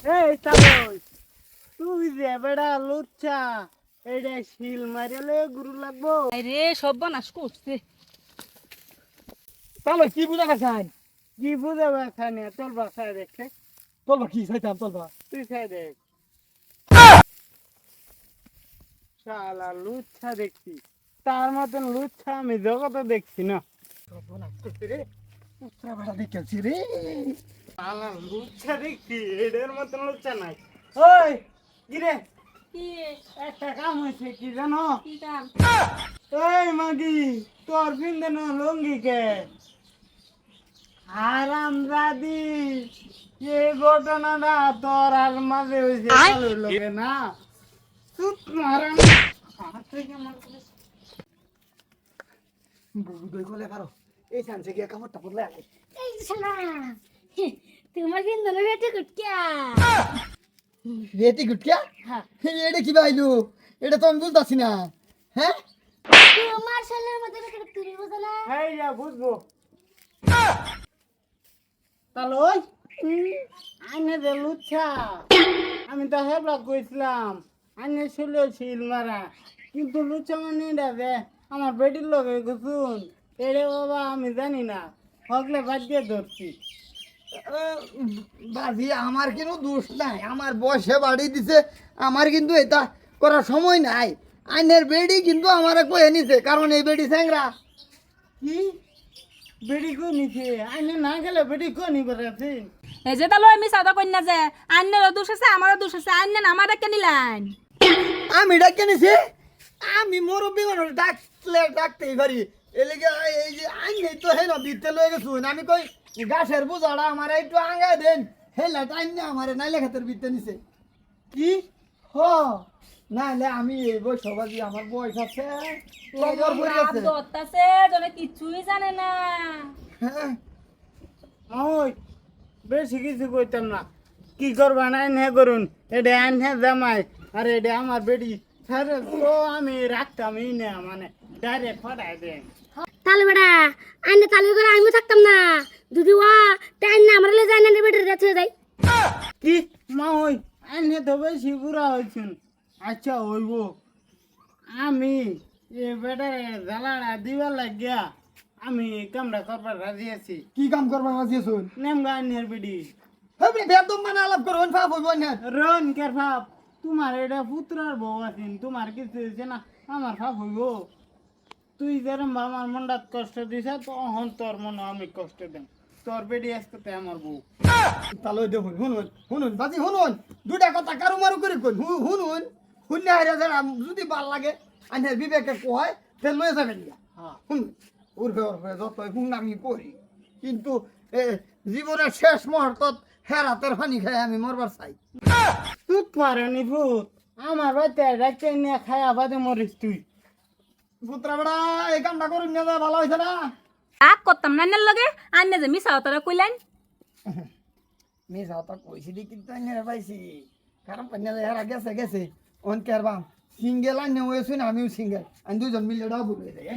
এই তালই তুই যে বেড়া লুচ্চা এটা শিল মারিলে গুরু লাগবো। আরে সর্বনাশ করছে। তাহলে কি বুঝা গেছেন? কি বুঝাবে এখানে তোর বাসায় দেখে চলবা কি চাইতাম চলবা। তুই খাই দেখ শালা লুচ্ছা দেখছি তার মতন লুচ্ছা আমি জগতে দেখছি না। সর্বনাশ করছে রে, পুত্রা বেড়া দেখেছি রে। শালা লুচ্ছা দেখছি এদের মতন লুচ্ছা নাই। ওই কিরে কি একটা কাম হয়েছে কি জানো? কি কাম? এই মাগি তোর পিন্দে না লঙ্গি কে আরাম দাদি এই ঘটনাটা তোর আর মাঝে হয়েছে চালুর লোকে না তুই মারাম বুবু দই গলে পারো এই চান্সে গিয়ে কামড়টা পড়লে আগে। এই শালা তোমার কিন্তু বেটে কুটকিয়া। রেতি গুটকিয়া হ্যাঁ এটা কি বাইলু? এটা তো আমি বুঝতেছি না। হ্যাঁ তোমার শালার মধ্যে বেটে তুমি বুঝো না? এই যা বুঝবো তাহলে ওই আইনে যে লুচ্ছা আমি তো হেবলা কইছিলাম আইনে ছিল শিল মারা কিন্তু লুচ্ছা মানে এটা যে আমার বেটির লোক গেছুন এরে বাবা আমি জানি না হকলে বাদ দিয়ে ধরছি। বাজি আমার কিন্তু দোষ নাই, আমার বয়সে বাড়ি দিছে, আমার কিন্তু এটা করার সময় নাই। আইনের বেডি কিন্তু আমার কয়ে নিছে, কারণ এই বেডি স্যাংরা। কি বেটি কই নিছে আইনে না গেলে বেটি কই নিবে রাতে এই যে তাহলে আমি সাদা কন্যা যে আন্যেরও দোষ আছে আমারও দোষ আছে আন্যে আমার ডাকে নিলেন। আমি ডাকে নিছি, আমি মুরব্বী মানুষ ডাকলে ডাকতেই পারি। এলিগে এই যে আইনে তো হেন দিতে লয়ে গেছুন, আমি কই গাছের বুঝাটা আমার একটু আঙ্গা দেন, হেলা টাইম না আমার নাইলে খাতের বিতে নিছে। কি হ নাইলে আমি এই বয়স বাজি, আমার বয়স আছে কবর পড়ে আছে। দত্তাছে জনে কিছুই জানে না। হ্যাঁ ওই বেশি কিছু কইতাম না কি করবা না নে করুন এটা আইনে জামাই আর এটা আমার বেটি স্যার তো আমি রাখতামই না মানে ডাইরেক্ট ফাটাই দেন। তাহলে বেড়া আইনে তাহলে করে আমিও থাকতাম না যদি ও টাইম না আমার যায় না বেটার রাতে যায়। কি মা ওই আইনে তো বেশি বুড়া হয়েছেন। আচ্ছা হইব আমি এ বেটারে জ্বালাটা দিবার লাগিয়া আমি কামড়া করবার রাজি আছি। কি কাম করবা মাঝিয়েছুন? নেমগা আইনের বেটি হ্যাঁ বেদম মানে আলাপ করুন ফাপ হইব না। রন কের ভাব তোমার এটা পুত্রার বউ আছেন তোমার কিছু হয়েছে না আমার ভাব হইব। তুই যেরম আমার মনটাত কষ্ট দিছ তখন তোর মনে আমি কষ্ট দেন তোর বেটি আজকে আমার বউ। তাহলে দেখুন শুনুন শুনুন বাজি শুনুন, দুটা কথা কারু মারু করে কই শুনুন শুনে হারে যারা যদি ভাল লাগে আইনের বিবেকে কয় তে লয়ে যাবেন না। হ্যাঁ শুনুন উর্ফে উর্ফে যতই শুন আমি করি, কিন্তু জীবনের শেষ মুহূর্তত হেরাতের পানি খাই আমি মরবার চাই। তুই পারেনি ভূত আমার বাড়িতে রাখতে নিয়ে খায়া বাদে মরিস তুই। পুত্রা বেড়া এই কামটা করুন না, ভালো হয়েছে না? রাগ করতাম না আন্যের লগে আন্যে যে মিশা তারা কইলেন। মেয়ে যাওয়া কইছি দি কিন্তু আইনের পাইছি, কারণ পান্না হেরা গেছে গেছে অন কেরবাম সিঙ্গেল আইনে হয়েছে না, আমিও সিঙ্গেল, আমি দুজন মিলে ডাবল হয়ে যাই।